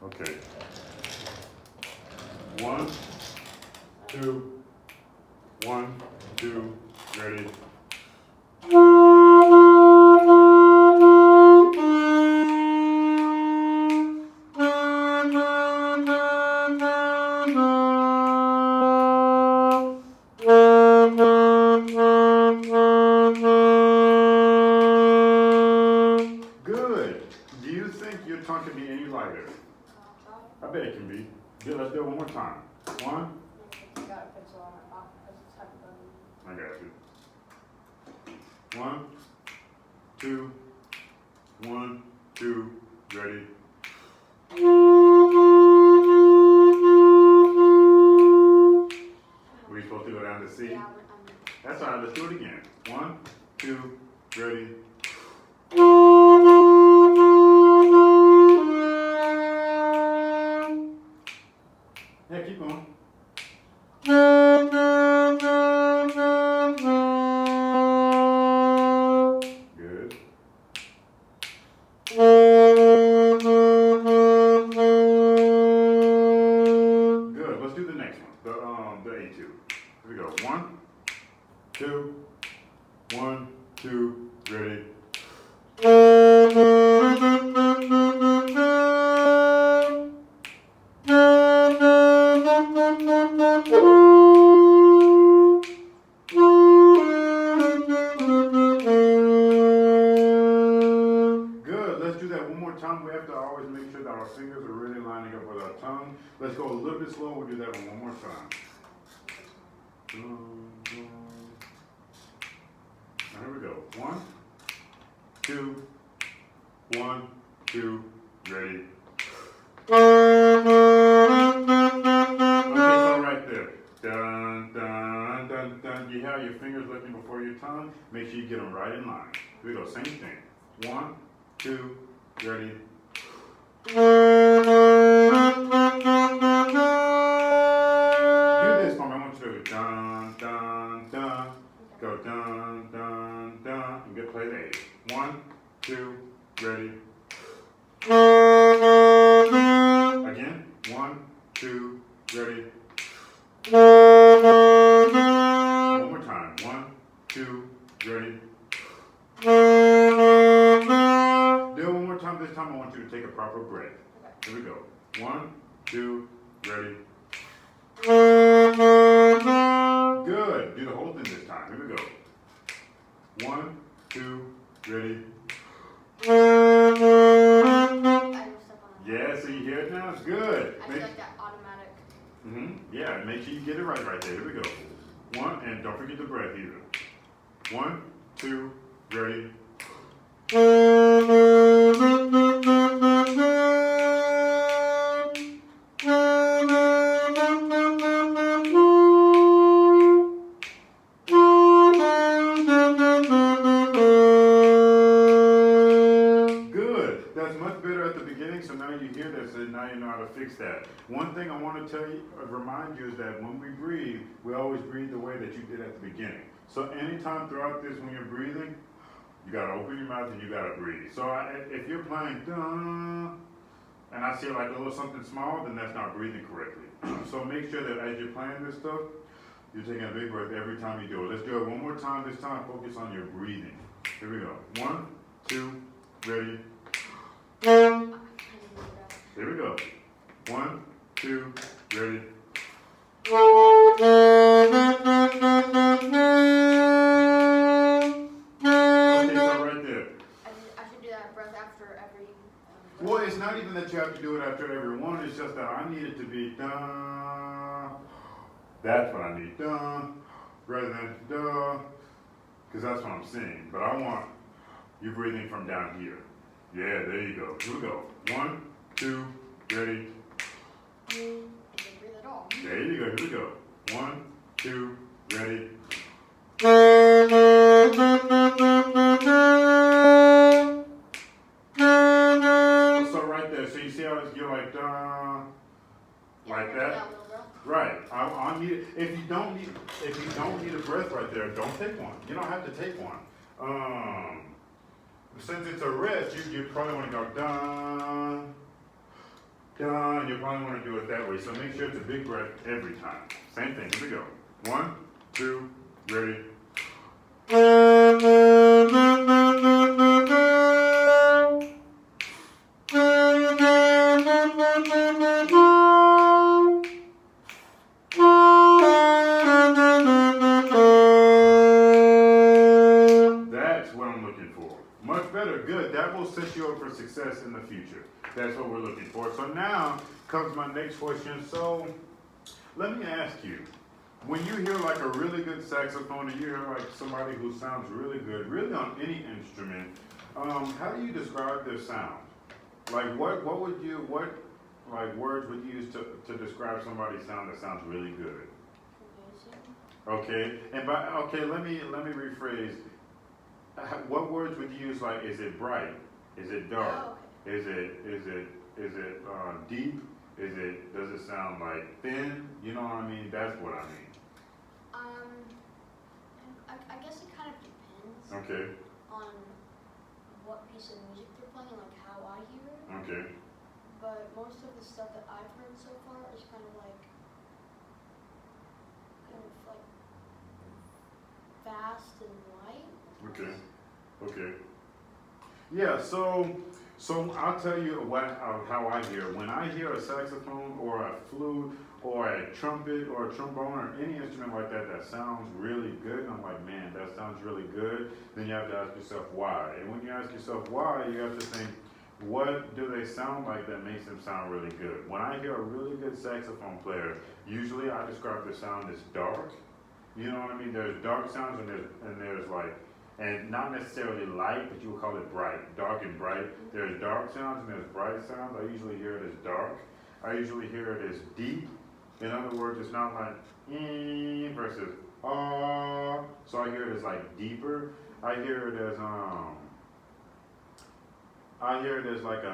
Okay. 1, 2, 1, 2, ready. Good. Do you think your tongue can be any lighter? I bet it can be. Good, let's do it one more time. 1. I got you. 1, 2, 1, 2, ready. Were you supposed to go down to C? Yeah, That's all right, let's do it again. 1, 2, ready. Yeah, keep going. Good. Good. Let's do the next one. The A2. Here we go. 1, 2, 1, 2, ready. Good. Let's do that one more time. We have to always make sure that our fingers are really lining up with our tongue. Let's go a little bit slower. We'll do that one more time. Here we go. 1, 2, 1, 2, ready. Okay, so right there. Dun, dun, dun, dun. You have your fingers lifting before your tongue. Make sure you get them right in line. Here we go. Same thing. 1, 2, ready. Do this for me. I want you to go dun, dun, dun. Go dun, dun, dun. And get play the A. 1, 2, ready. Again. 1, 2, ready. One more time. 1, 2, ready. Do it one more time. This time I want you to take a proper breath. Here we go. 1, 2, ready. Good. Do the whole thing this time. Here we go. 1, 2, ready. Yeah, so you hear it now? Good. I feel like that automatic. Yeah, make sure you get it right there. Here we go. 1, and don't forget the breath either. 1, 2, ready. Good. That's much better at the beginning, so now you hear this and now you know how to fix that. One thing I want to tell you, remind you is that when we breathe, we always breathe the way that you did at the beginning. So anytime throughout this when you're breathing, you got to open your mouth and you got to breathe. So if you're playing dun, and I see like a little something small, then that's not breathing correctly. So make sure that as you're playing this stuff, you're taking a big breath every time you do it. Let's do it one more time. This time, focus on your breathing. Here we go. 1, 2, ready. Here we go. 1, 2, ready. Well, it's not even that you have to do it after every one, it's just that I need it to be dun. That's what I need, dun, rather than duh, because that's what I'm saying. But I want you breathing from down here. Yeah, there you go. Here we go. 1, 2, ready. There you go. Here we go. 1, 2, ready. So right there, so you see how you're like like that? Right. I need it. If you don't need a breath right there, don't take one. You don't have to take one. Since it's a rest, you probably want to go dun. Done. You'll probably want to do it that way. So make sure it's a big breath every time. Same thing. Here we go. 1, 2, ready. That's what I'm looking for. Much better. Good. That will set you up for success in the future. That's what we're looking for. So now comes my next question. So let me ask you, when you hear like a really good saxophone and you hear like somebody who sounds really good, really on any instrument, how do you describe their sound? Like what like words would you use to describe somebody's sound that sounds really good? Okay, and let me rephrase. What words would you use? Like, is it bright? Is it dark? Oh, okay. Is it deep? Does it sound like thin? You know what I mean? That's what I mean. I guess it kind of depends Okay. on what piece of music they're playing and like how I hear it. Okay. But most of the stuff that I've heard so far is kind of like fast and light. Okay. Okay. Yeah. So I'll tell you how I hear. When I hear a saxophone or a flute or a trumpet or a trombone or any instrument like that that sounds really good, and I'm like, man, that sounds really good. Then you have to ask yourself why. And when you ask yourself why, you have to think, what do they sound like that makes them sound really good? When I hear a really good saxophone player, usually I describe the sound as dark. You know what I mean? There's dark sounds and there's like, and not necessarily light, but you would call it bright, dark and bright. There's dark sounds and there's bright sounds. I usually hear it as dark. I usually hear it as deep. In other words, it's not like versus so I hear it as like deeper. I hear it as like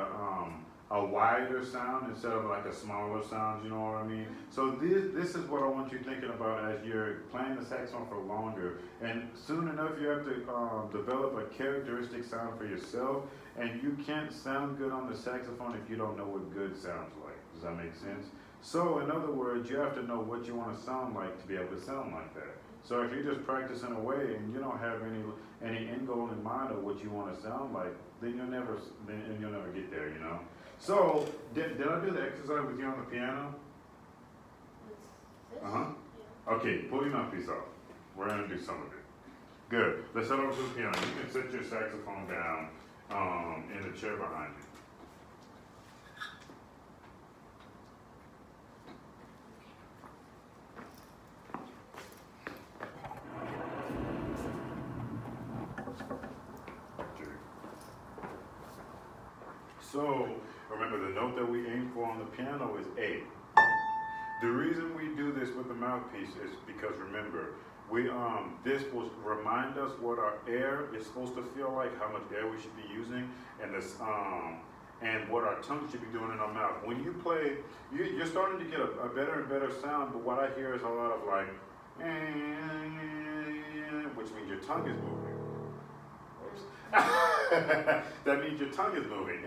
a wider sound instead of like a smaller sound, you know what I mean? So this is what I want you thinking about as you're playing the saxophone for longer. And soon enough, you have to develop a characteristic sound for yourself. And you can't sound good on the saxophone if you don't know what good sounds like. Does that make sense? So in other words, you have to know what you want to sound like to be able to sound like that. So if you're just practicing away and you don't have any end goal in mind of what you want to sound like, then you'll never get there, you know? So, did I do the exercise with you on the piano? With this? Uh-huh. Yeah. Okay, pull your mouthpiece off. We're going to do some of it. Good. Let's head over to the piano. You can set your saxophone down in the chair behind you. So, remember the note that we aim for on the piano is A. The reason we do this with the mouthpiece is because remember, this will remind us what our air is supposed to feel like, how much air we should be using, and what our tongue should be doing in our mouth. When you play, you're starting to get a better and better sound, but what I hear is a lot of like, which means your tongue is moving. That means your tongue is moving.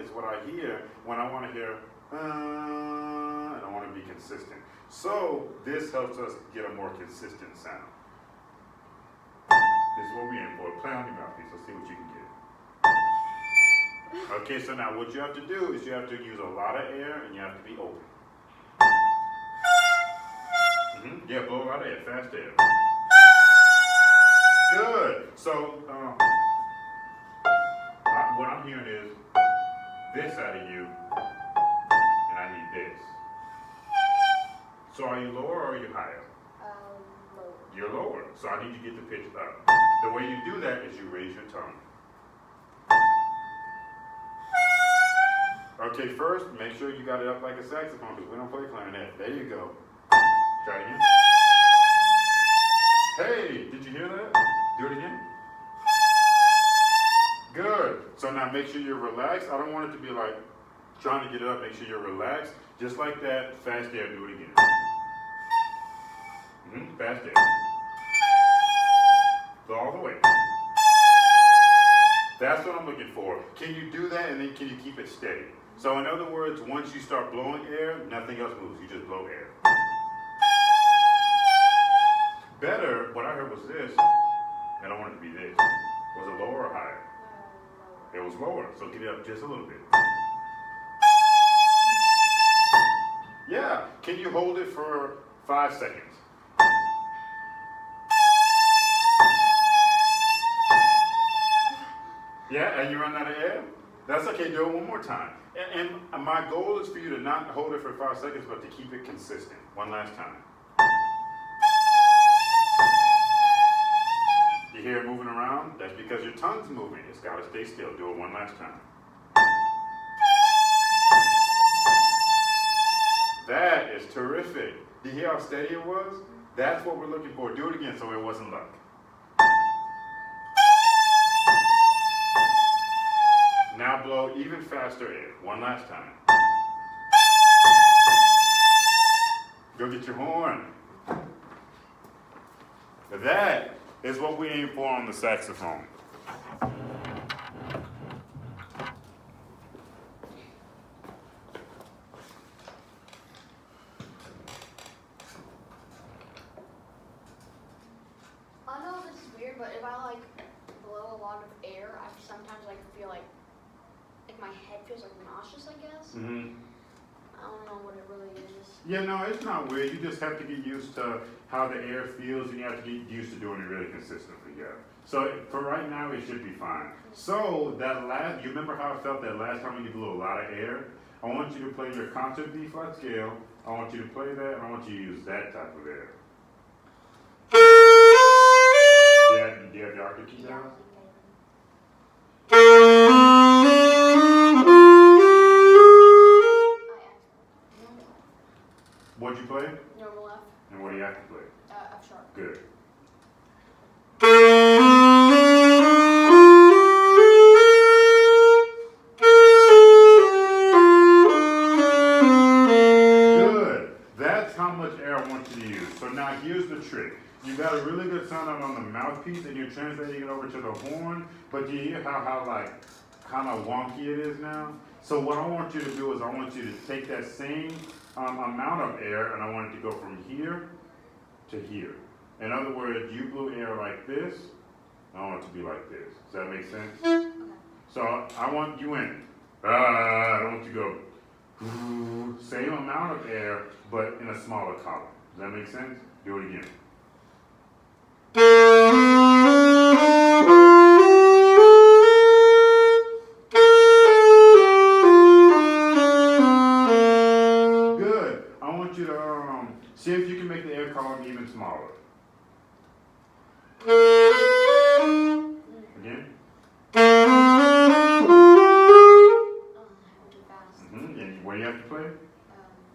It's what I hear when I want to hear, and I want to be consistent. So this helps us get a more consistent sound. This is what we aim for. Play on your mouthpiece. Let's see what you can get. Okay, so now what you have to do is you have to use a lot of air and you have to be open. Yeah, blow a lot of air, fast air. Good. So what I'm hearing is this out of you, and I need this. So are you lower or are you higher? Lower. You're lower. So I need you to get the pitch up. The way you do that is you raise your tongue. Okay, first, make sure you got it up like a saxophone because we don't play clarinet. There you go. Try it again. Hey, did you hear that? Do it again. Good. So now make sure you're relaxed. I don't want it to be like trying to get it up. Make sure you're relaxed. Just like that. Fast air. Do it again. Fast air. Go all the way. That's what I'm looking for. Can you do that and then can you keep it steady? So in other words, once you start blowing air, nothing else moves. You just blow air. Better, what I heard was this. I don't want it to be this. Was it lower or higher? It was lower, so get it up just a little bit. Yeah, can you hold it for 5 seconds? Yeah, and you run out of air? That's okay, do it one more time. And my goal is for you to not hold it for 5 seconds, but to keep it consistent. One last time. You hear it moving around? That's because your tongue's moving. It's got to stay still. Do it one last time. That is terrific. Do you hear how steady it was? That's what we're looking for. Do it again so it wasn't luck. Now blow even faster air. One last time. Go get your horn. That is what we aim for on the saxophone. I know this is weird, but if I like blow a lot of air, I sometimes like feel like my head feels like nauseous, I guess. Mm-hmm. I don't know what it really is. Yeah, no, it's not weird. You just have to get used to how the air feels, and you have to get used to doing it really consistently. Yeah. So for right now, it should be fine. So you remember how I felt that last time when you blew a lot of air? I want you to play your concert B flat scale. I want you to play that, and I want you to use that type of air. Do you have your octave key down? What'd you play? Normal F. And what do you have to play? F sharp. Good. Good. That's how much air I want you to use. So now here's the trick. You got a really good sound out on the mouthpiece, and you're translating it over to the horn, but do you hear how like kind of wonky it is now? So what I want you to do is I want you to take that same amount of air, and I want it to go from here to here. In other words, you blew air like this, I want it to be like this. Does that make sense? Okay. So I want you in. I don't want you to go, same amount of air, but in a smaller column. Does that make sense? Do it again. Good. I want you to see if you can make the air column even smaller. Again. Too fast. And what do you have to play? F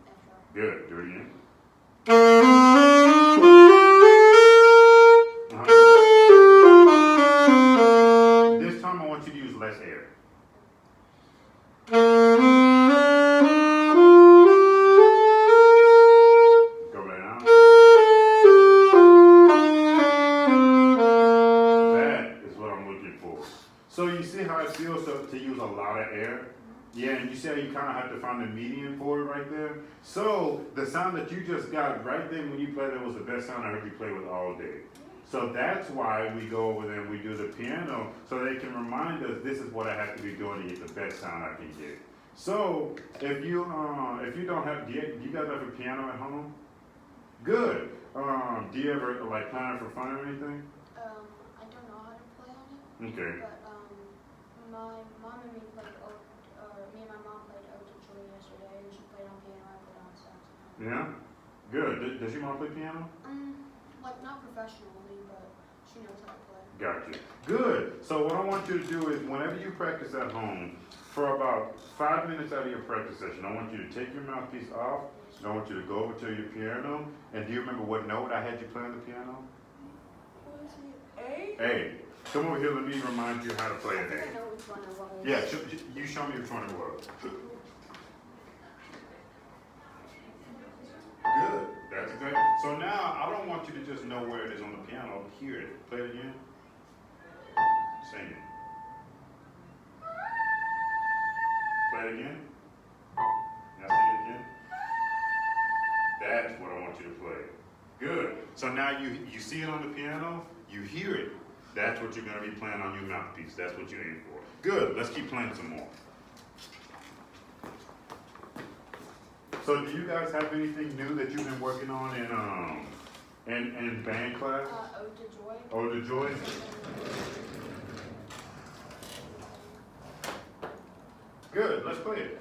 sharp. Good. Do it again. This time I want you to use less air. Go down. That is what I'm looking for. So you see how it feels to use a lot of air? Yeah, and you see how you kind of have to find the median for it right there? So the sound that you just got right then when you played that was the best sound I heard you play with all day. So that's why we go over there and we do the piano, so they can remind us this is what I have to be doing to get the best sound I can get. So if you don't have, do you guys have a piano at home? Good. Do you ever like plan it for fun or anything? I don't know how to play on it. Okay. But my mom and me played me and my mom played Ode to Joy yesterday, and she played on piano, I played on saxophone. Yeah? Good. Does your mom play piano? Like not professionally, but she knows how to play. Gotcha. Good. So what I want you to do is whenever you practice at home, for about 5 minutes out of your practice session, I want you to take your mouthpiece off, and I want you to go over to your piano. And do you remember what note I had you play on the piano? What is it? A? A. Come over here, let me remind you how to play I an think I A. know which one it was. Yeah, you show me which one it was. Good. That's good. So now, I don't want you to just know where it is on the piano. Hear it. Play it again. Sing it. Play it again. So now you see it on the piano, you hear it. That's what you're going to be playing on your mouthpiece. That's what you aim for. Good. Let's keep playing some more. So do you guys have anything new that you've been working on in band class? Ode to Joy. Ode to Joy? Good. Let's play it.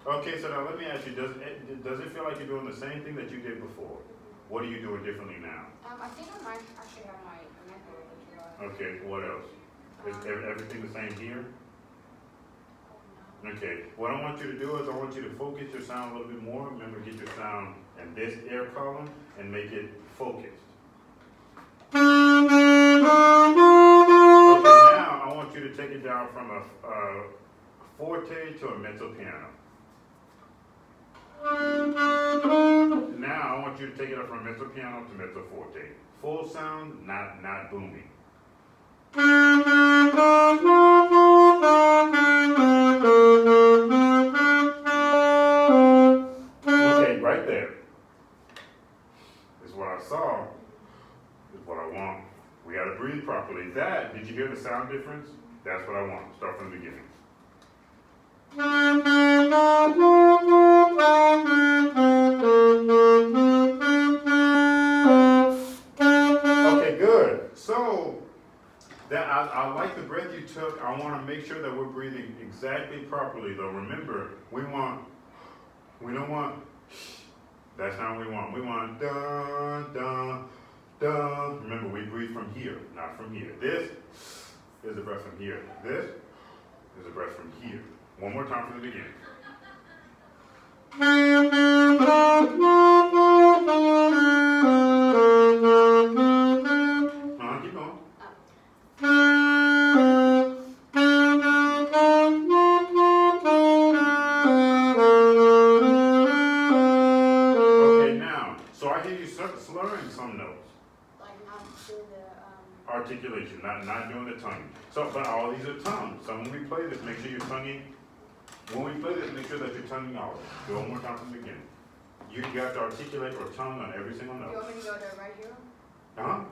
Okay, so now let me ask you, does it feel like you're doing the same thing that you did before? What are you doing differently now? I think I might actually have my neck a little bit. Okay, what else? Is everything the same here? Okay, what I want you to do is I want you to focus your sound a little bit more. Remember, get your sound in this air column and make it focused. Okay, now I want you to take it down from a forte to a mezzo piano. Now I want you to take it up from mezzo piano to mezzo forte. Full sound, not booming. Okay, right there. Is what I saw. Is what I want. We got to breathe properly. Did you hear the sound difference? That's what I want. Start from the beginning. Okay, good. So I like the breath you took. I want to make sure that we're breathing exactly properly, though. Remember, we don't want. That's not what we want. We want dun dun dun. Remember, we breathe from here, not from here. This is a breath from here. This is a breath from here. One more time from the beginning. Keep going. Okay, now, so I hear you slurring some notes. Like not doing the Articulation, not doing the tongue. So, but all these are tongues. So when we play this, make sure you're tonguing. When we play this, make sure that you're tonguing out. Do it one more time from the beginning. You have to articulate or tongue on every single note. You want me to go to right here? Uh-huh.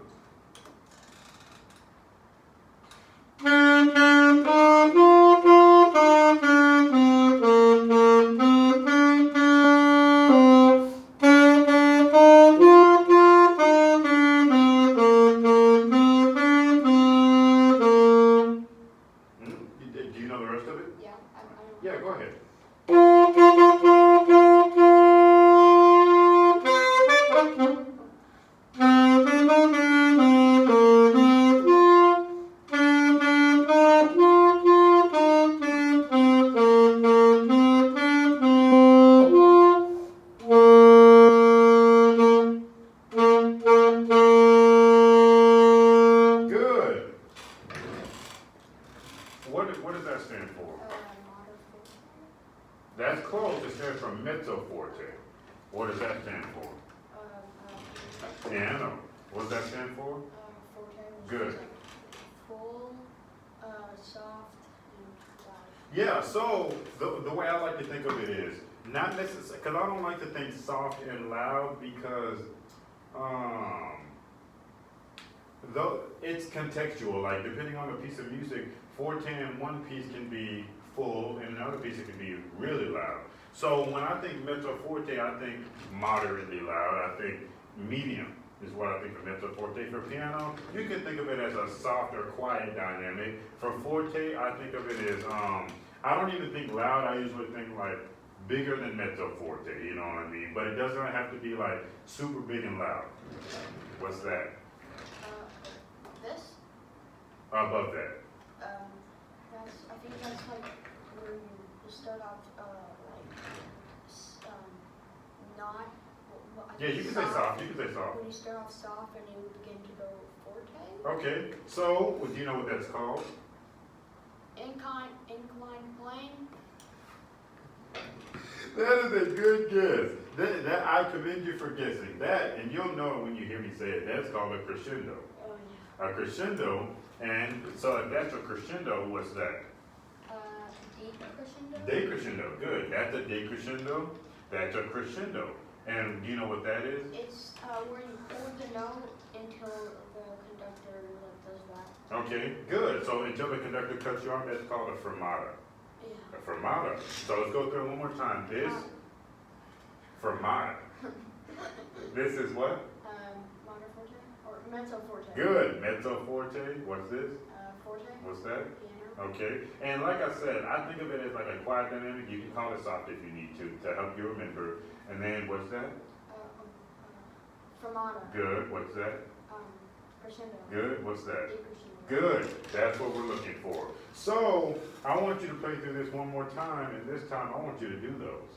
Do you know the rest of it? Yeah, I know. Yeah, go ahead. Good. What does that stand for? That's close. It stands for mezzo forte. What does that stand for? Piano. What does that stand for? Forte. Good. Like full, soft, and loud. Yeah, so the way I like to think of it is, not necessarily, because I don't like to think soft and loud because, though it's contextual, like depending on the piece of music, forte in one piece can be full and another piece it can be really loud. So when I think mezzo forte, I think moderately loud, I think medium is what I think of mezzo forte. For piano, you can think of it as a soft or quiet dynamic. For forte, I think of it as, I don't even think loud, I usually think like bigger than mezzo forte, you know what I mean? But it doesn't have to be like super big and loud. What's that? This? Above that. I think that's like where you start off not. Yeah, you can say soft. You can say soft. When you start off soft and you begin to go forte. Okay. So, do you know what that's called? Incline plane. That is a good guess. That I commend you for guessing that, and you'll know it when you hear me say it. That's called a crescendo. Oh yeah. A crescendo, and so if that's a crescendo, what's that? Decrescendo. Decrescendo. Good. That's a decrescendo. That's a crescendo. And do you know what that is? It's where you hold the note until the conductor like does that. Okay. Good. So until the conductor cuts you off, that's called a fermata. Yeah. A fermata. So let's go through it one more time. This fermata. This is what? Minor forte or mezzo forte. Good. Mezzo forte. What's this? Forte. What's that? Piano. Okay. And like I said, I think of it as like a quiet dynamic. You can call it soft if you need to help you remember. And then what's that? Fermata. Good. What's that? Crescendo. Good. What's that? Decrescendo. Good. That's what we're looking for. So I want you to play through this one more time, and this time I want you to do those.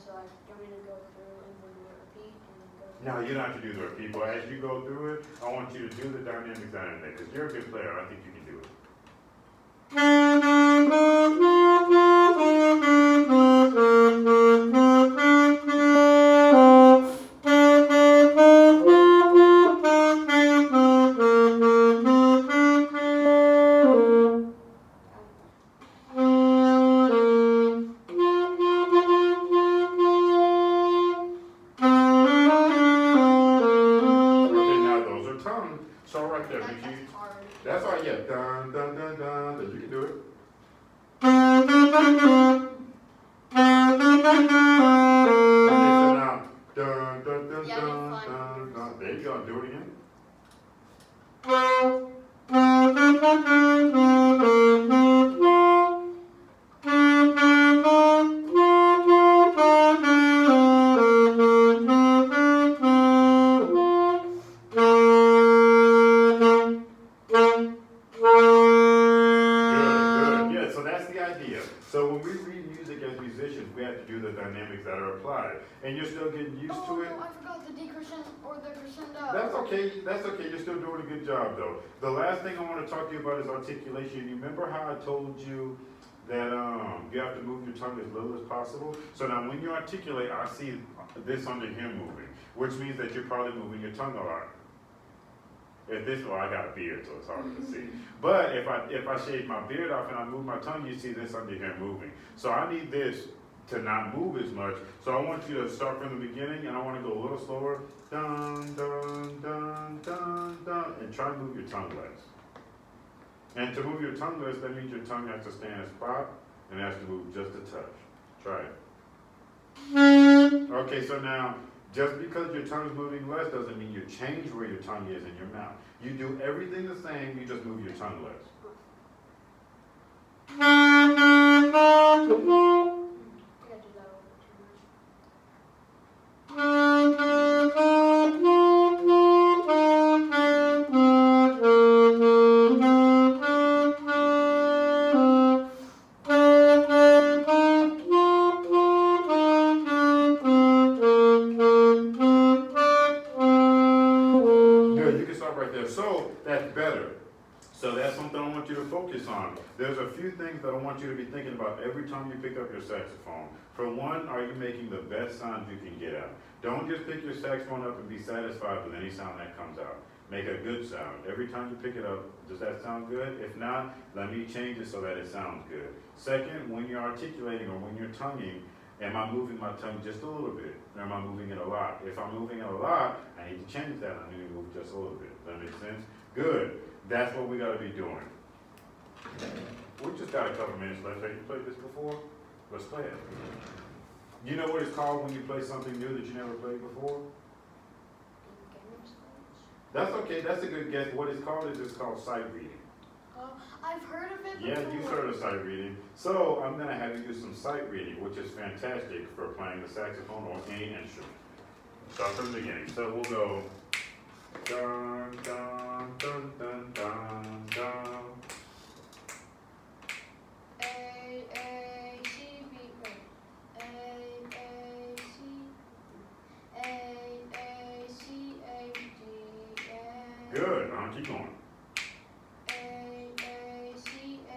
So like, you want me to go through and then do a repeat and then go through? Now you don't have to do the repeat, but as you go through it, I want you to do the dynamics on it because you're a good player. I think you can do it. Okay, now those are tongue. So right there, That's Mickey. hard. That's all, yeah. Dun, dun, dun, dun. You can do it. Okay, so now, dun, dun, dun, Yeah, dun, it'd be dun, fun. dun. There you go. Do it again. Good, good. Yeah, so that's the idea. So when we read music as musicians, we have to do the dynamics that are applied. And you're still getting used to it. No, I forgot the decrescendo or the crescendo. That's okay. That's okay. You're still doing a good job, though. The last thing I want to talk to you about is articulation. You remember how I told you that you have to move your tongue as little as possible? So now when you articulate, I see this under here moving, which means that you're probably moving your tongue a lot. If this, well, I got a beard, so it's harder to see. But if I shave my beard off and I move my tongue, you see this under here moving. So I need this to not move as much. So I want you to start from the beginning, and I want to go a little slower. Dun, dun, dun, dun, dun, and try to move your tongue less. And to move your tongue less, that means your tongue has to stay in a spot and has to move just a touch. Try it. Okay, so now, just because your tongue is moving less doesn't mean you change where your tongue is in your mouth. You do everything the same, you just move your tongue less. I gotta do that over too much. Good, you can stop right there. So that's better. So that's something I want you to focus on. There's a few things that I want you to be thinking about every time you pick up your saxophone. For one, are you making the best sound you can get out? Don't just pick your saxophone up and be satisfied with any sound that comes out. Make a good sound. Every time you pick it up, does that sound good? If not, let me change it so that it sounds good. Second, when you're articulating or when you're tonguing, am I moving my tongue just a little bit? Or am I moving it a lot? If I'm moving it a lot, I need to change that. I need to move just a little bit. Does that make sense? Good. That's what we got to be doing. We just got a couple minutes left. Have you played this before? Let's play it. You know what it's called when you play something new that you never played before? That's okay. That's a good guess. What it's called is it's called sight reading. Oh, I've heard of it before. Yeah, you've heard of sight reading. So I'm going to have you do some sight reading, which is fantastic for playing the saxophone or any instrument. Start from the beginning. So we'll go dun dun dun dun dun dun. A, C, B, wait. A, C, A, C, A, D, A. Good. Keep going. A, C, A,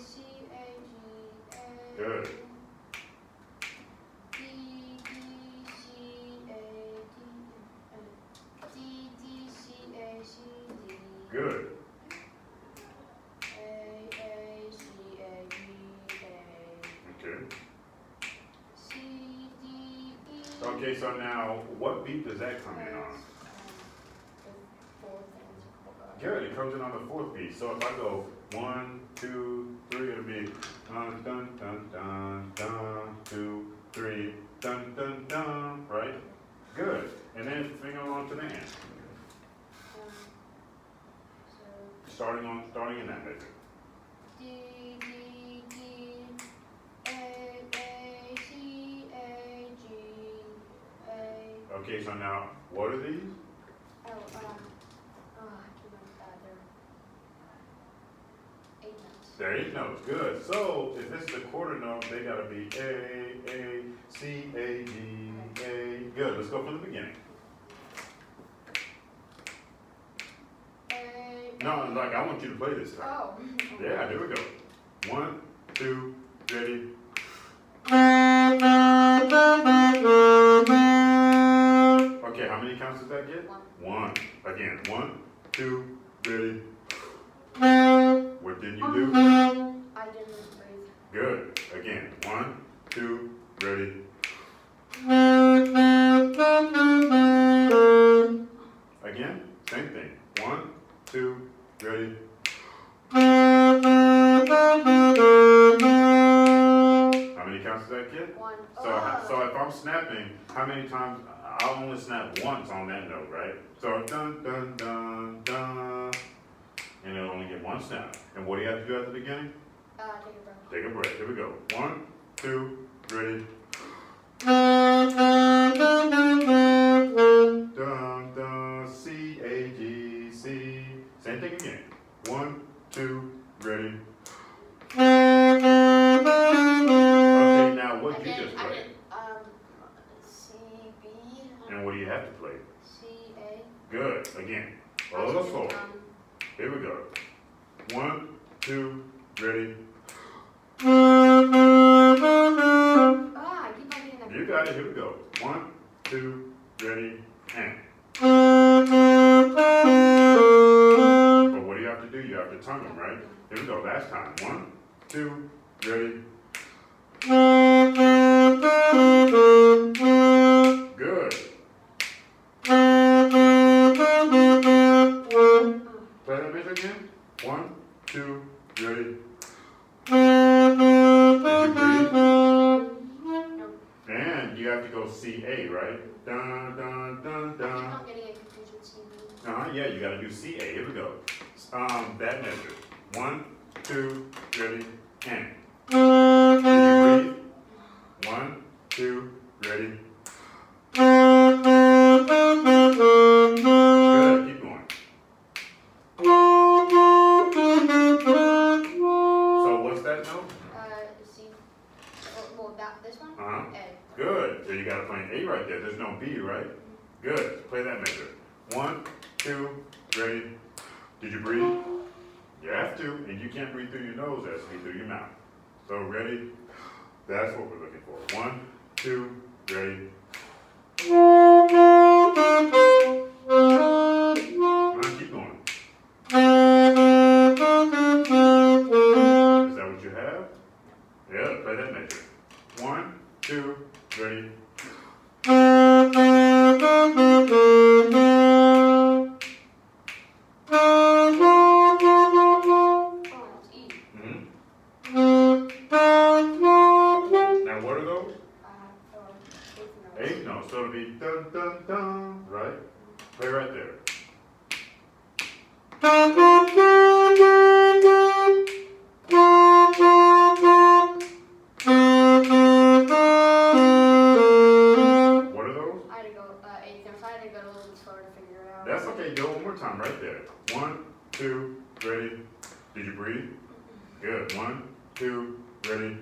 C, A, G, A. Good. Good. A, C, A, G, A, Okay. C, D, E. Okay, so now what beat does that come in on? The fourth and Good, it comes in on the fourth beat. So if I go 1, 2, 3, it'll be dun dun dun dun dun 2, 3, dun dun dun, right? Good. And then finger along to the end. Starting in that measure. D, D, D, A, C, A, G, A. Okay, so now what are these? I keep on they're 8 notes. They're 8 notes. Good. So if this is a quarter note, they gotta be A, C, A, G, A. Good. Let's go from the beginning. No, like I want you to play this time. Oh. Yeah, here we go. 1, 2, ready. Okay, how many counts does that get? 1. Again, 1, 2, ready. What did you do? I didn't breathe. Good. Again, 1, 2, ready. Again, same thing. 1, 2, ready. How many counts does that get? 1. So if I'm snapping, how many times? I'll only snap once on that note, right? So dun dun dun dun, and it'll only get 1 snap. And what do you have to do at the beginning? Take a breath. Take a breath. Here we go. 1, 2, ready. Dun dun, C A G C. Same thing again. 1, 2, ready. Okay, now what you just played? C, B. And what do you have to play? C, A. Good. Again. A little slower. Here we go. 1, 2, ready. I keep on getting that. You got it. Here we go. 1, 2, ready, and. But what do you have to do? You have to tongue them, right? Here we go. Last time. 1, 2, ready. Good. Play that measure again. 1, 2, ready. Did you breathe? And you have to go C-A, right? Dun, dun, dun, dun. I'm getting a confused with C, B. Yeah, you gotta do C-A. Here we go. That measure. 1, 2, ready, and. Did you breathe? 1, 2, ready. Good, keep going. So what's that note? C. Well, this one? Uh-huh. A. Good. So you got to play an A right there. There's no B, right? Good. Play that measure. 1, 2, ready. Did you breathe? You have to, and you can't breathe through your nose. It has to be through your mouth. So ready? That's what we're looking for. 1, 2, ready. Come on, keep going. Is that what you have? Yeah, play that measure. 1, 2, ready. Now what are those? 8 notes. So it'll be dun dun dun, right? Play right there. What are those? I had to go 8 notes. I had to go a little bit slower to figure it out. That's okay. Do it one more time right there. 1, 2, ready. Did you breathe? Good. 1, 2, ready.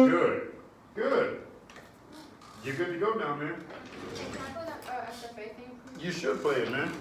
Good. Good. You're good to go now, man. Can I play that SFA thing? You should play it, man.